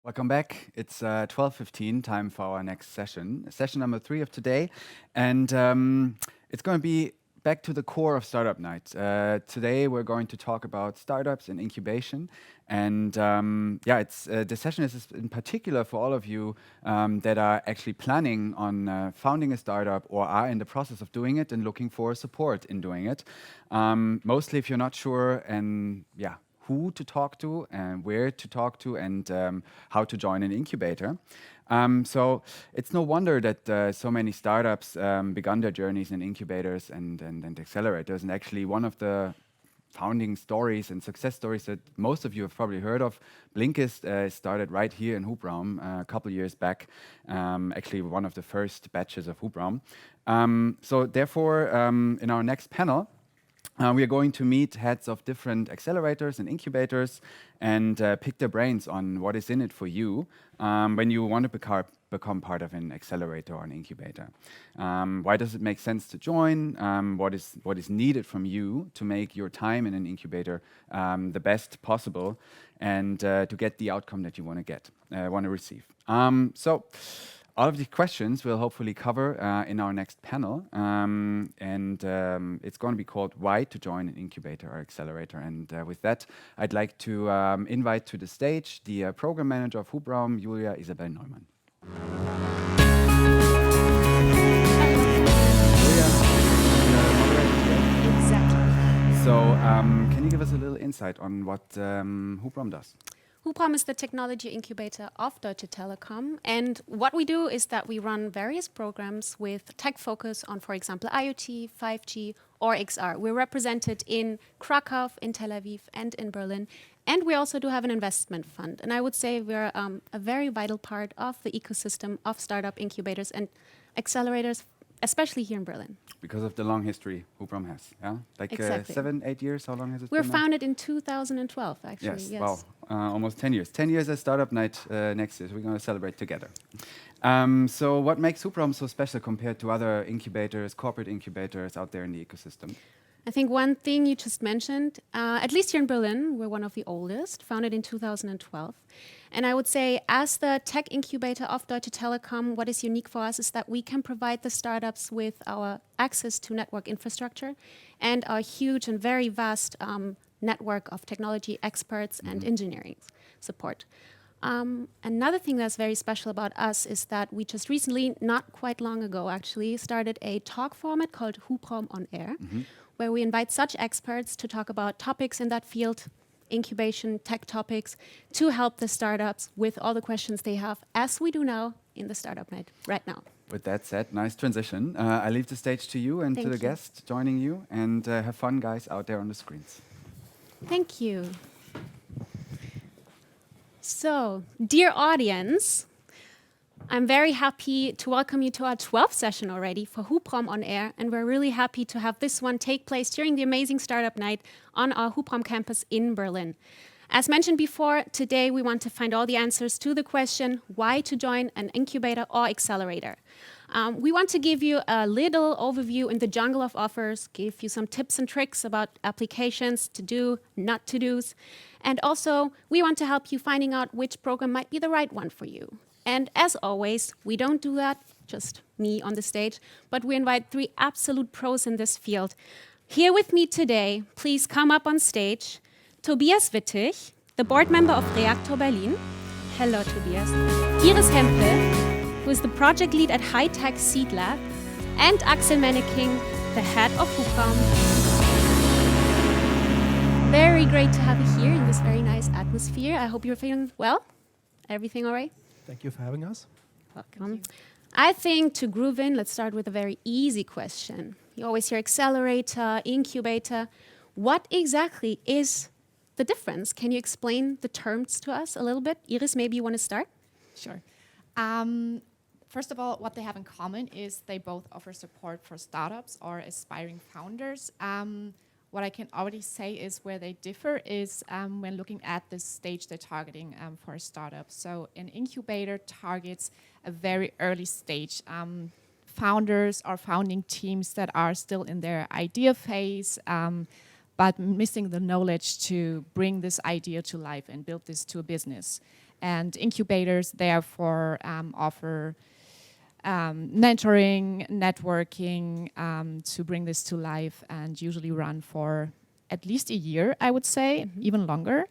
Welcome back. It's 12:15, time for our next session number 3 of today. And it's going to be back to the core of Startup Night. Today we're going to talk about startups and incubation. And the session is in particular for all of you that are actually planning on founding a startup or are in the process of doing it and looking for support in doing it. Mostly if you're not sure who to talk to and where to talk to and how to join an incubator. So it's no wonder that so many startups begun their journeys in incubators and accelerators. And actually one of the founding stories and success stories that most of you have probably heard of, Blinkist started right here in Hubraum a couple years back, actually one of the first batches of Hubraum. So therefore, in our next panel, we are going to meet heads of different accelerators and incubators and pick their brains on what is in it for you when you want to become part of an accelerator or an incubator. Why does it make sense to join? What is needed from you to make your time in an incubator the best possible and to get the outcome that you want to receive. All of these questions we'll hopefully cover in our next panel, it's going to be called Why to Join an Incubator or Accelerator. And with that, I'd like to invite to the stage the program manager of Hubraum, Julia Isabel Neumann. Exactly. So can you give us a little insight on what Hubraum does? Hubraum is the technology incubator of Deutsche Telekom. And what we do is that we run various programs with tech focus on, for example, IoT, 5G, or XR. We're represented in Krakow, in Tel Aviv, and in Berlin. And we also do have an investment fund. And I would say we're a very vital part of the ecosystem of startup incubators and accelerators, especially here in Berlin. Because of the long history Hubraum has, yeah? Like Exactly. 7-8 years, how long has it We're been founded in 2012, actually. Yes, wow, almost 10 years. 10 years at Startup Night next year, so we're going to celebrate together. So what makes Hubraum so special compared to other incubators, corporate incubators out there in the ecosystem? I think one thing you just mentioned, at least here in Berlin, we're one of the oldest, founded in 2012. And I would say as the tech incubator of Deutsche Telekom, what is unique for us is that we can provide the startups with our access to network infrastructure and our huge and very vast network of technology experts and engineering support. Another thing that's very special about us is that we just recently, not quite long ago actually, started a talk format called hubraum on Air, where we invite such experts to talk about topics in that field, incubation, tech topics, to help the startups with all the questions they have, as we do now in the Startup Night right now. With that said, nice transition. I leave the stage to you and to the guests joining you, and have fun, guys, out there on the screens. Thank you. So, dear audience, I'm very happy to welcome you to our 12th session already for Hubraum on Air, and we're really happy to have this one take place during the amazing Startup Night on our Hubraum campus in Berlin. As mentioned before, today we want to find all the answers to the question, why to join an incubator or accelerator. We want to give you a little overview in the jungle of offers, give you some tips and tricks about applications to do, not to do's, and also we want to help you finding out which program might be the right one for you. And as always, we don't do that, just me on the stage, but we invite 3 absolute pros in this field. Here with me today, please come up on stage, Tobias Wittig, the board member of Reaktor Berlin. Hello, Tobias. Iris Hempel, who is the project lead at High Tech Seed Lab, and Axel Menneking, the head of Hubraum. Very great to have you here in this very nice atmosphere. I hope you're feeling well. Everything all right? Thank you for having us. Welcome. I think to groove in, let's start with a very easy question. You always hear accelerator, incubator. What exactly is the difference? Can you explain the terms to us a little bit? Iris, maybe you want to start? Sure. First of all, what they have in common is they both offer support for startups or aspiring founders. What I can already say is where they differ is when looking at the stage they're targeting for a startup. So an incubator targets a very early stage. Founders or founding teams that are still in their idea phase, but missing the knowledge to bring this idea to life and build this to a business. And incubators therefore offer mentoring, networking to bring this to life, and usually run for at least a year, I would say, even longer.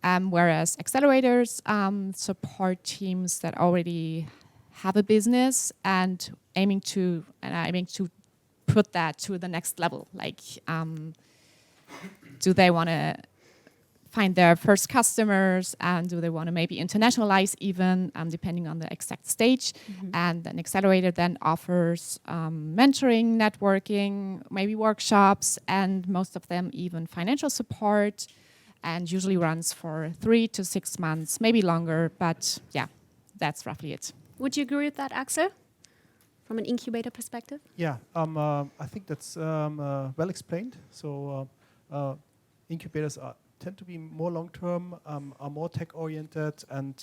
Whereas accelerators support teams that already have a business and aiming to put that to the next level. Like, do they want to find their first customers, and do they want to maybe internationalize even, depending on the exact stage. And an accelerator then offers mentoring, networking, maybe workshops, and most of them even financial support, and usually runs for 3 to 6 months, maybe longer, but yeah, that's roughly it. Would you agree with that, Axel, from an incubator perspective? Yeah, I think that's well explained. So incubators tend to be more long-term, are more tech-oriented, and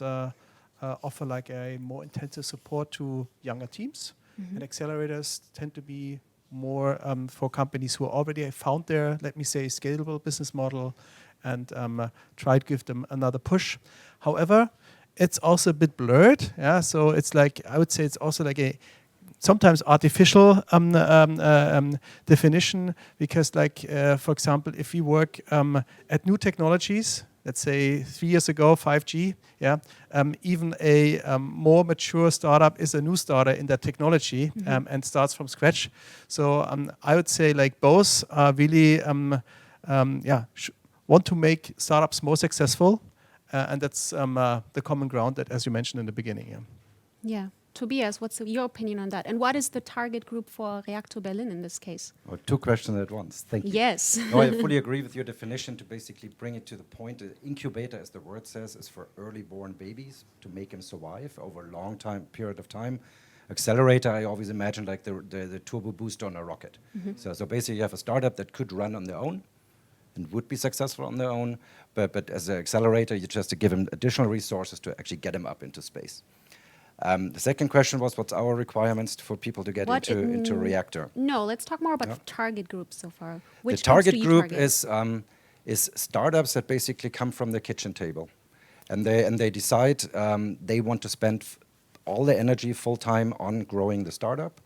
offer like a more intensive support to younger teams. And accelerators tend to be more for companies who already have found their, let me say, scalable business model, and try to give them another push. However, it's also a bit blurred. Yeah, so it's like, I would say it's also like a sometimes artificial definition, because like, for example, if we work at new technologies, let's say 3 years ago, 5G, yeah, even a more mature startup is a new starter in that technology and starts from scratch. So I would say like both are really, want to make startups more successful, and that's the common ground that, as you mentioned in the beginning. Yeah. Tobias, what's your opinion on that? And what is the target group for Reactor Berlin in this case? Oh, 2 questions at once. Thank you. Yes. No, I fully agree with your definition to basically bring it to the point. Incubator, as the word says, is for early born babies to make them survive over a long period of time. Accelerator, I always imagine like the turbo booster on a rocket. So basically you have a startup that could run on their own and would be successful on their own, but as an accelerator, you just to give them additional resources to actually get them up into space. The second question was, what's our requirements for people to get into Reactor? No, let's talk more about target groups so far. Which the target groups do group you target? is startups that basically come from the kitchen table, and they decide they want to spend all their energy full time on growing the startup,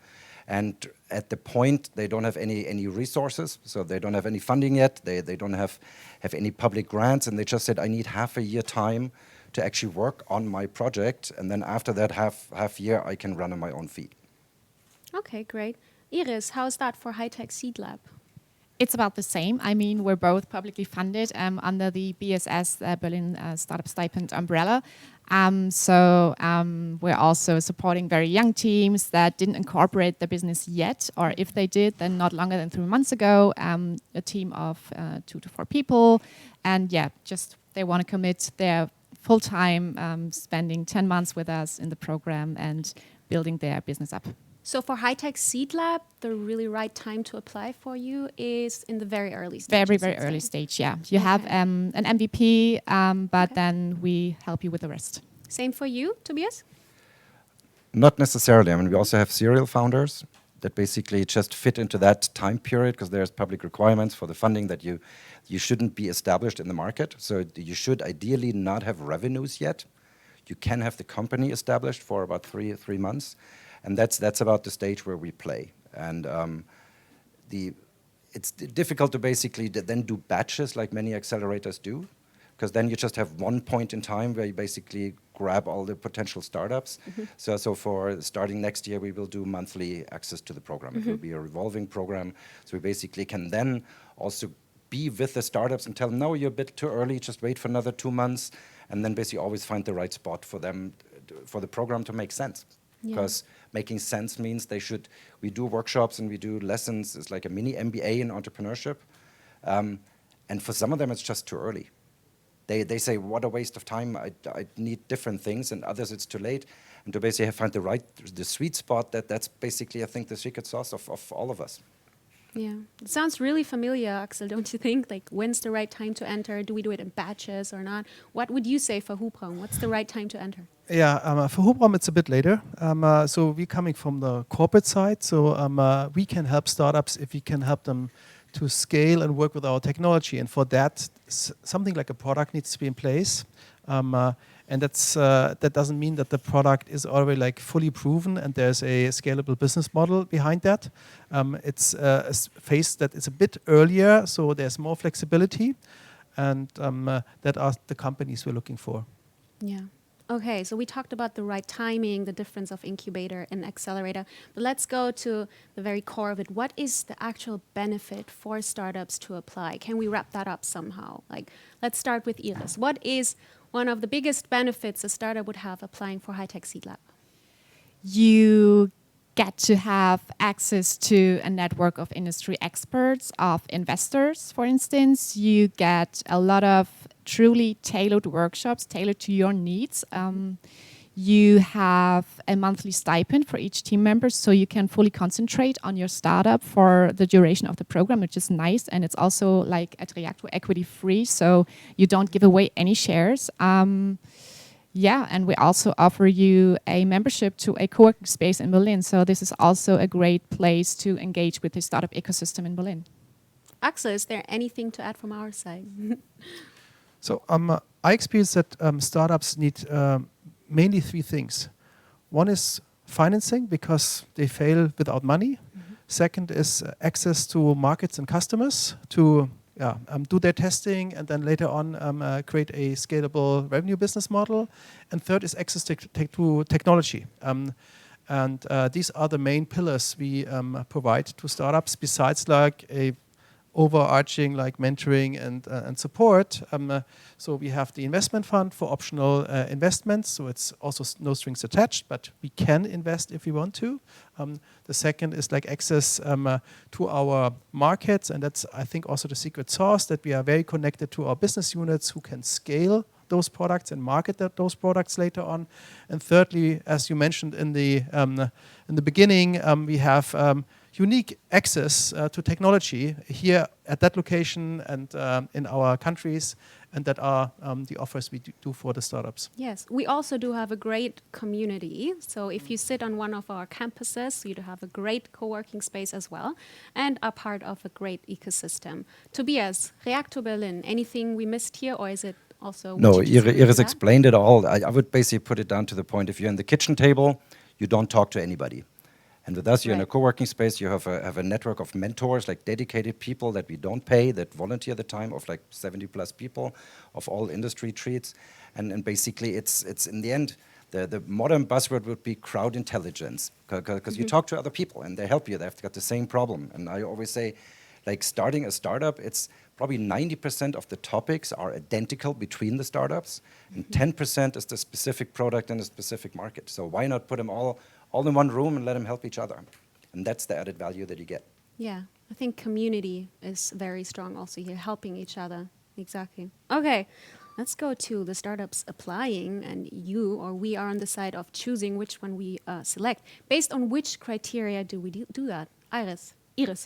and at the point they don't have any resources, so they don't have any funding yet. They don't have any public grants, and they just said, I need half a year time to actually work on my project, and then after that half year I can run on my own feet. Okay, great. Iris, how is that for High Tech Seed Lab? It's about the same. I mean, we're both publicly funded under the BSS Berlin Startup Stipend umbrella. We're also supporting very young teams that didn't incorporate their business yet, or if they did, then not longer than 3 months ago, a team of 2 to 4 people. And yeah, just they want to commit their full-time, spending 10 months with us in the program and building their business up. So for High Tech Seed Lab, the really right time to apply for you is in the very early stage. Very early stage, yeah. You have an MVP, but then we help you with the rest. Same for you, Tobias? Not necessarily. I mean, we also have serial founders that basically just fit into that time period, because there's public requirements for the funding that you shouldn't be established in the market. So you should ideally not have revenues yet. You can have the company established for about three months. And that's about the stage where we play. And it's difficult to basically then do batches like many accelerators do, because then you just have one point in time where you basically grab all the potential startups. So for starting next year, we will do monthly access to the program. It will be a revolving program. So we basically can then also be with the startups and tell them, no, you're a bit too early, just wait for another 2 months, and then basically always find the right spot for them, for the program to make sense. Because making sense means we do workshops and we do lessons. It's like a mini MBA in entrepreneurship. And for some of them, it's just too early. They say, what a waste of time. I need different things, and others it's too late. And to basically find the sweet spot, that's basically, I think, the secret sauce of all of us. Yeah, it sounds really familiar, Axel, don't you think? Like, when's the right time to enter? Do we do it in batches or not? What would you say for hubraum? What's the right time to enter? Yeah, for hubraum it's a bit later. So we're coming from the corporate side, so we can help startups if we can help them to scale and work with our technology. And for that, something like a product needs to be in place. And that doesn't mean that the product is already like fully proven and there's a scalable business model behind that. It's a phase that is a bit earlier, so there's more flexibility, and that are the companies we're looking for. Yeah. Okay, so we talked about the right timing, the difference of incubator and accelerator, but let's go to the very core of it. What is the actual benefit for startups to apply? Can we wrap that up somehow? Like, let's start with Iris. What is one of the biggest benefits a startup would have applying for High-Tech Seed Lab? You get to have access to a network of industry experts, of investors, for instance. You get a lot of truly tailored workshops, tailored to your needs. You have a monthly stipend for each team member, so you can fully concentrate on your startup for the duration of the program, which is nice. And it's also like at Reactor equity free, so you don't give away any shares. Yeah, and we also offer you a membership to a co-working space in Berlin. So this is also a great place to engage with the startup ecosystem in Berlin. Axel, is there anything to add from our side? So I experience that startups need mainly three things. One is financing, because they fail without money. Second is access to markets and customers to do their testing and then later on create a scalable revenue business model. And third is access to technology. And these are the main pillars we provide to startups, besides like a overarching like mentoring and support. So we have the investment fund for optional investments. So it's also no strings attached, but we can invest if we want to. The second is like access to our markets. And that's, I think, also the secret sauce, that we are very connected to our business units who can scale those products and market those products later on. And thirdly, as you mentioned in the beginning, we have unique access to technology here at that location and in our countries, and that are the offers we do for the startups. Yes, we also do have a great community. So if you sit on one of our campuses, you do have a great co-working space as well, and are part of a great ecosystem. Tobias, Reactor Berlin, anything we missed here, or is it also? No, Iris explained it all. I would basically put it down to the point: if you're in the kitchen table, you don't talk to anybody. And with us, you're in a co-working space, you have a network of mentors, like dedicated people that we don't pay, that volunteer the time of like 70 plus people of all industry treats. And basically it's in the end, the modern buzzword would be crowd intelligence, because you talk to other people and they help you, they've got the same problem. And I always say, like, starting a startup, it's probably 90% of the topics are identical between the startups, and 10% is the specific product and the specific market. So why not put them all in one room and let them help each other? And that's the added value that you get. Yeah, I think community is very strong also here, helping each other. Exactly. Okay, let's go to the startups applying, and you or we are on the side of choosing which one we select. Based on which criteria do we do that? Iris,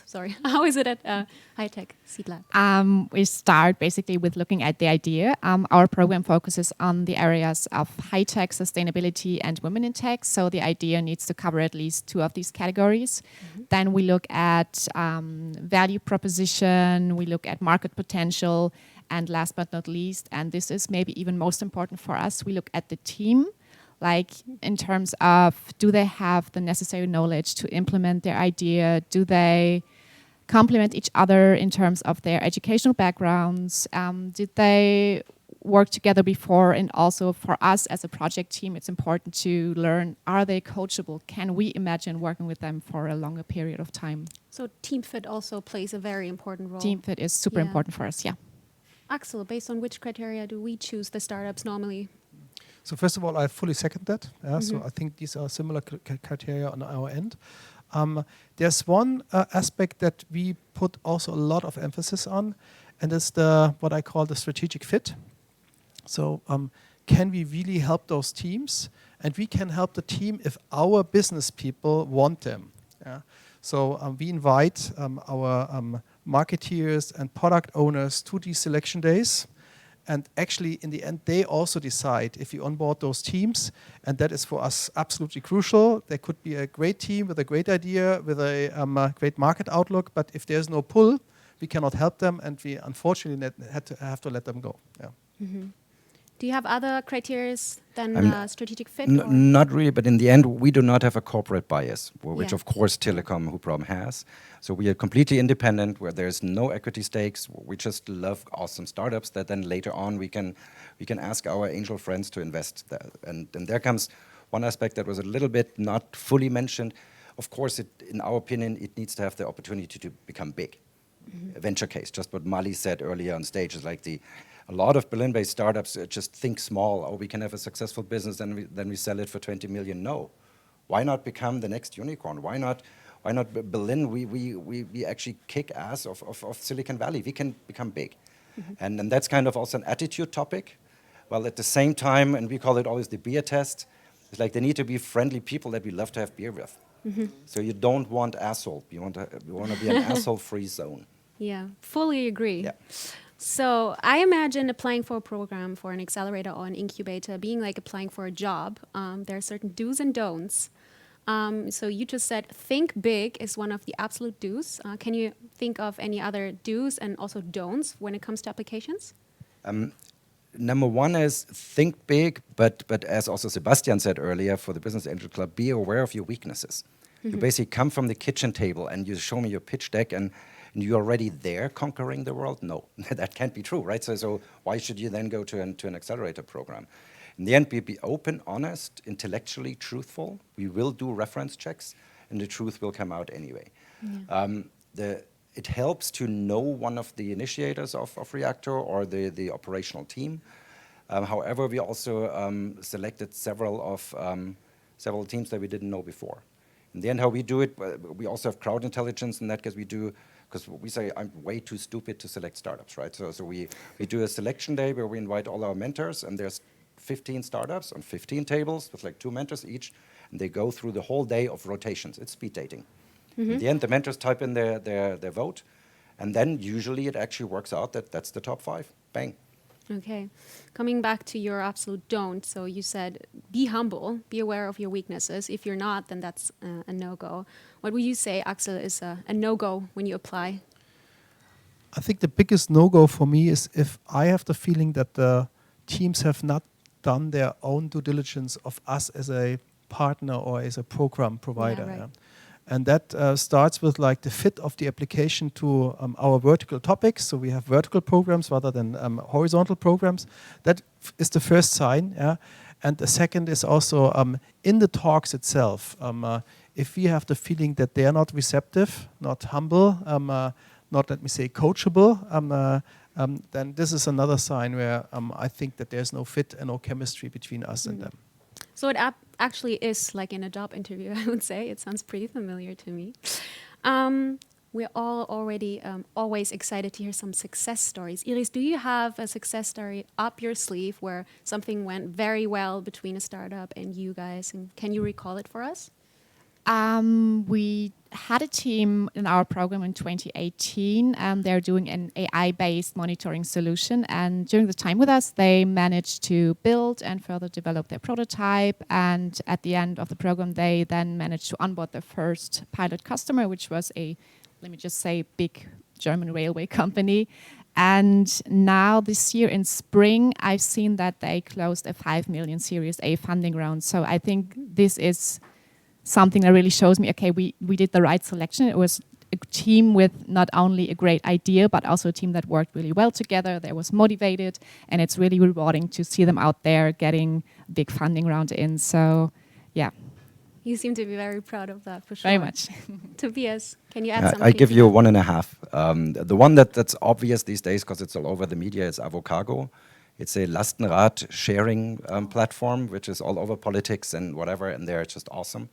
sorry. How is it at High-Tech Seed Lab? We start basically with looking at the idea. Our program focuses on the areas of high-tech, sustainability, and women in tech. So the idea needs to cover at least two of these categories. Then we look at value proposition, we look at market potential, and last but not least, and this is maybe even most important for us, we look at the team. Like, in terms of, do they have the necessary knowledge to implement their idea? Do they complement each other in terms of their educational backgrounds? Did they work together before? And also for us as a project team, it's important to learn, are they coachable? Can we imagine working with them for a longer period of time? So team fit also plays a very important role. Team fit is super important for us, yeah. Axel, based on which criteria do we choose the startups normally? So first of all, I fully second that. So I think these are similar criteria on our end. There's one aspect that we put also a lot of emphasis on, and it's what I call the strategic fit. So can we really help those teams? And we can help the team if our business people want them. So we invite our marketeers and product owners to these selection days. And actually, in the end, they also decide if you onboard those teams. And that is for us absolutely crucial. There could be a great team with a great idea, with a great market outlook. But if there's no pull we cannot help them, and we unfortunately have to let them go. Yeah. Do you have other criteria than strategic fit? Not really, but in the end, we do not have a corporate bias, which of course Telecom hubraum has. So we are completely independent, where there's no equity stakes. We just love awesome startups that then later on we can ask our angel friends to invest. And there comes one aspect that was a little bit not fully mentioned. Of course, in our opinion, it needs to have the opportunity to become big. A venture case, just what Mali said earlier on stage, is like a lot of Berlin-based startups just think small. Oh, we can have a successful business, then we sell it for 20 million. No, why not become the next unicorn? Why not Berlin? We actually kick ass of Silicon Valley. We can become big, and that's kind of also an attitude topic. While at the same time, and we call it always the beer test, it's like they need to be friendly people that we love to have beer with. So you don't want asshole. You want to be an asshole-free zone. Yeah, fully agree. Yeah. So I imagine applying for a program, for an accelerator or an incubator, being like applying for a job. There are certain do's and don'ts. So you just said think big is one of the absolute do's. Can you think of any other do's and also don'ts when it comes to applications? Number one is think big, but as also Sebastian said earlier for the Business Angel Club, be aware of your weaknesses. You basically come from the kitchen table and you show me your pitch deck and you're already there conquering the world? No, that can't be true, right? So why should you then go to an accelerator program? In the end, be open, honest, intellectually truthful. We will do reference checks, and the truth will come out anyway. It helps to know one of the initiators of Reactor or the operational team. However, we also selected several teams that we didn't know before. In the end, how we do it, we also have crowd intelligence. In that case, we do, because we say I'm way too stupid to select startups, right? So we do a selection day where we invite all our mentors, and there's 15 startups on 15 tables with like 2 mentors each, and they go through the whole day of rotations. It's speed dating. In the end, the mentors type in their vote, and then usually it actually works out that that's the top 5. Bang. Okay. Coming back to your absolute don't. So you said be humble, be aware of your weaknesses. If you're not, then that's a no-go. What would you say, Axel, is a no-go when you apply? I think the biggest no-go for me is if I have the feeling that the teams have not done their own due diligence of us as a partner or as a program provider. Yeah, right. Yeah. And that starts with like the fit of the application to our vertical topics. So we have vertical programs rather than horizontal programs. That is the first sign. Yeah? And the second is also in the talks itself. If we have the feeling that they are not receptive, not humble, not, let me say, coachable, then this is another sign where I think that there's no fit and no chemistry between us and them. So it actually is like in a job interview, I would say. It sounds pretty familiar to me. We're all already always excited to hear some success stories. Iris, do you have a success story up your sleeve where something went very well between a startup and you guys? And can you recall it for us? We had a team in our program in 2018. They're doing an AI-based monitoring solution. And during the time with us, they managed to build and further develop their prototype. And at the end of the program, they then managed to onboard their first pilot customer, which was a, let me just say, big German railway company. And now this year in spring, I've seen that they closed a 5 million Series A funding round. So I think this is something that really shows me, okay, we did the right selection. It was a team with not only a great idea, but also a team that worked really well together, that was motivated, and it's really rewarding to see them out there getting big funding round in. So, yeah. You seem to be very proud of that, for sure. Very much. Tobias, can you add something? I give you 1.5. The one that's obvious these days, because it's all over the media, is Avocago. It's a Lastenrad sharing platform, which is all over politics and whatever, and they're just awesome.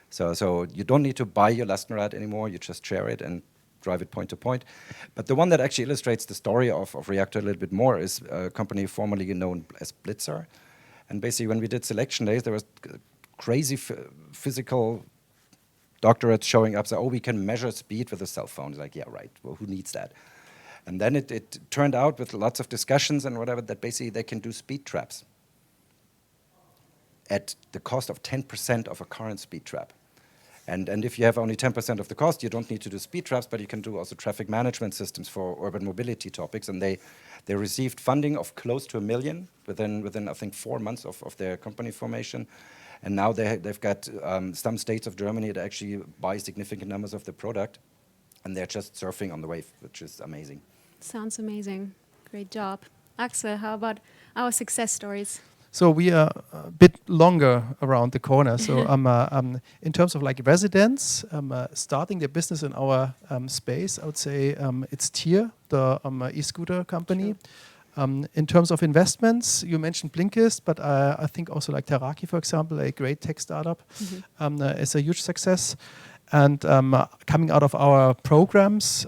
So you don't need to buy your Lastenrad anymore, you just share it and drive it point to point. But the one that actually illustrates the story of Reactor a little bit more is a company formerly known as Blitzer. And basically when we did selection days, there was crazy physical doctorates showing up, so, we can measure speed with a cell phone. It's like, yeah, right, well, who needs that? And then it turned out with lots of discussions and whatever that basically they can do speed traps at the cost of 10% of a current speed trap. And if you have only 10% of the cost, you don't need to do speed traps, but you can do also traffic management systems for urban mobility topics. And they received funding of close to $1 million within I think 4 months of their company formation. And now they've got some states of Germany that actually buy significant numbers of the product, and they're just surfing on the wave, which is amazing. Sounds amazing. Great job. Axel, how about our success stories? So we are a bit longer around the corner. So in terms of like residents starting their business in our space, I would say it's Tier, the e-scooter company. In terms of investments, you mentioned Blinkist, but I think also like Teraki, for example, a great tech startup, is a huge success. And coming out of our programs,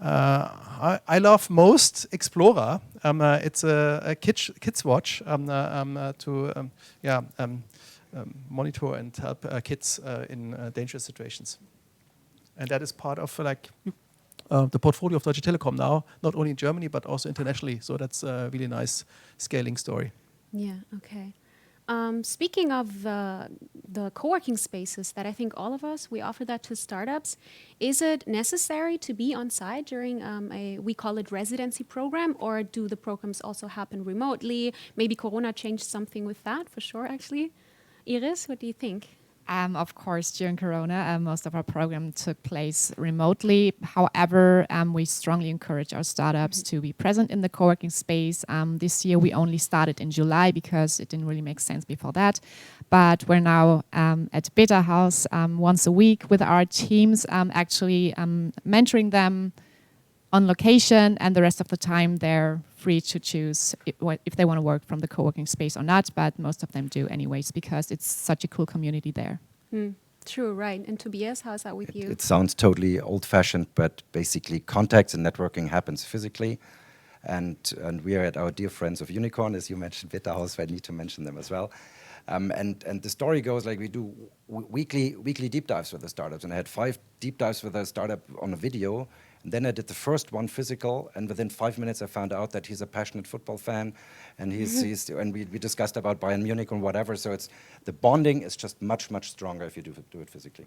I love most Explorer. It's a kids watch to monitor and help kids in dangerous situations. And that is part of like the portfolio of Deutsche Telekom now, not only in Germany, but also internationally. So that's a really nice scaling story. Yeah, okay. Speaking of the co-working spaces that I think all of us, we offer that to startups, is it necessary to be on site during we call it residency program, or do the programs also happen remotely? Maybe Corona changed something with that, for sure, actually. Iris, what do you think? Of course, during Corona, most of our program took place remotely. However, we strongly encourage our startups to be present in the co-working space. This year, we only started in July because it didn't really make sense before that. But we're now at Beta House once a week with our teams, actually mentoring them on location, and the rest of the time they're free to choose if they want to work from the co-working space or not, but most of them do anyways because it's such a cool community there. True, right. And Tobias, how's that with you? It sounds totally old-fashioned, but basically contacts and networking happens physically. And we are at our dear friends of Unicorn, as you mentioned, Beta House, I need to mention them as well. And the story goes like we do weekly deep dives with the startups, and I had 5 deep dives with a startup on a video. And then I did the first one physical, and within 5 minutes I found out that he's a passionate football fan, and and we discussed about Bayern Munich and whatever. So the bonding is just much stronger if you do it physically.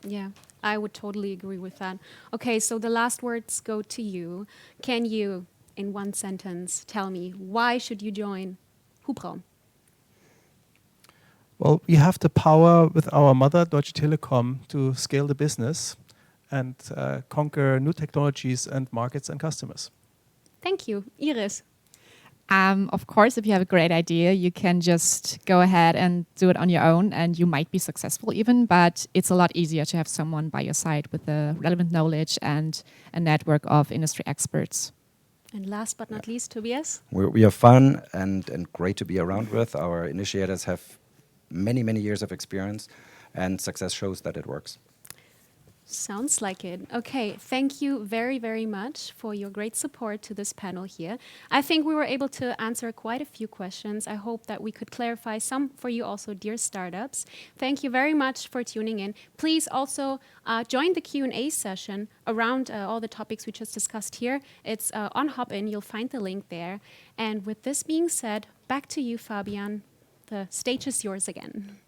Yeah, I would totally agree with that. Okay, so the last words go to you. Can you, in one sentence, tell me why should you join Hubraum? Well, we have the power with our mother, Deutsche Telekom, to scale the business and conquer new technologies and markets and customers. Thank you. Iris? Of course, if you have a great idea, you can just go ahead and do it on your own, and you might be successful even, but it's a lot easier to have someone by your side with the relevant knowledge and a network of industry experts. And last but not least, Tobias? We are fun and great to be around with. Our initiators have many years of experience, and success shows that it works. Sounds like it. Okay, thank you very much for your great support to this panel here. I think we were able to answer quite a few questions. I hope that we could clarify some for you also, dear startups. Thank you very much for tuning in. Please also join the Q&A session around all the topics we just discussed here. It's on Hopin, you'll find the link there. And with this being said, back to you, Fabian. The stage is yours again.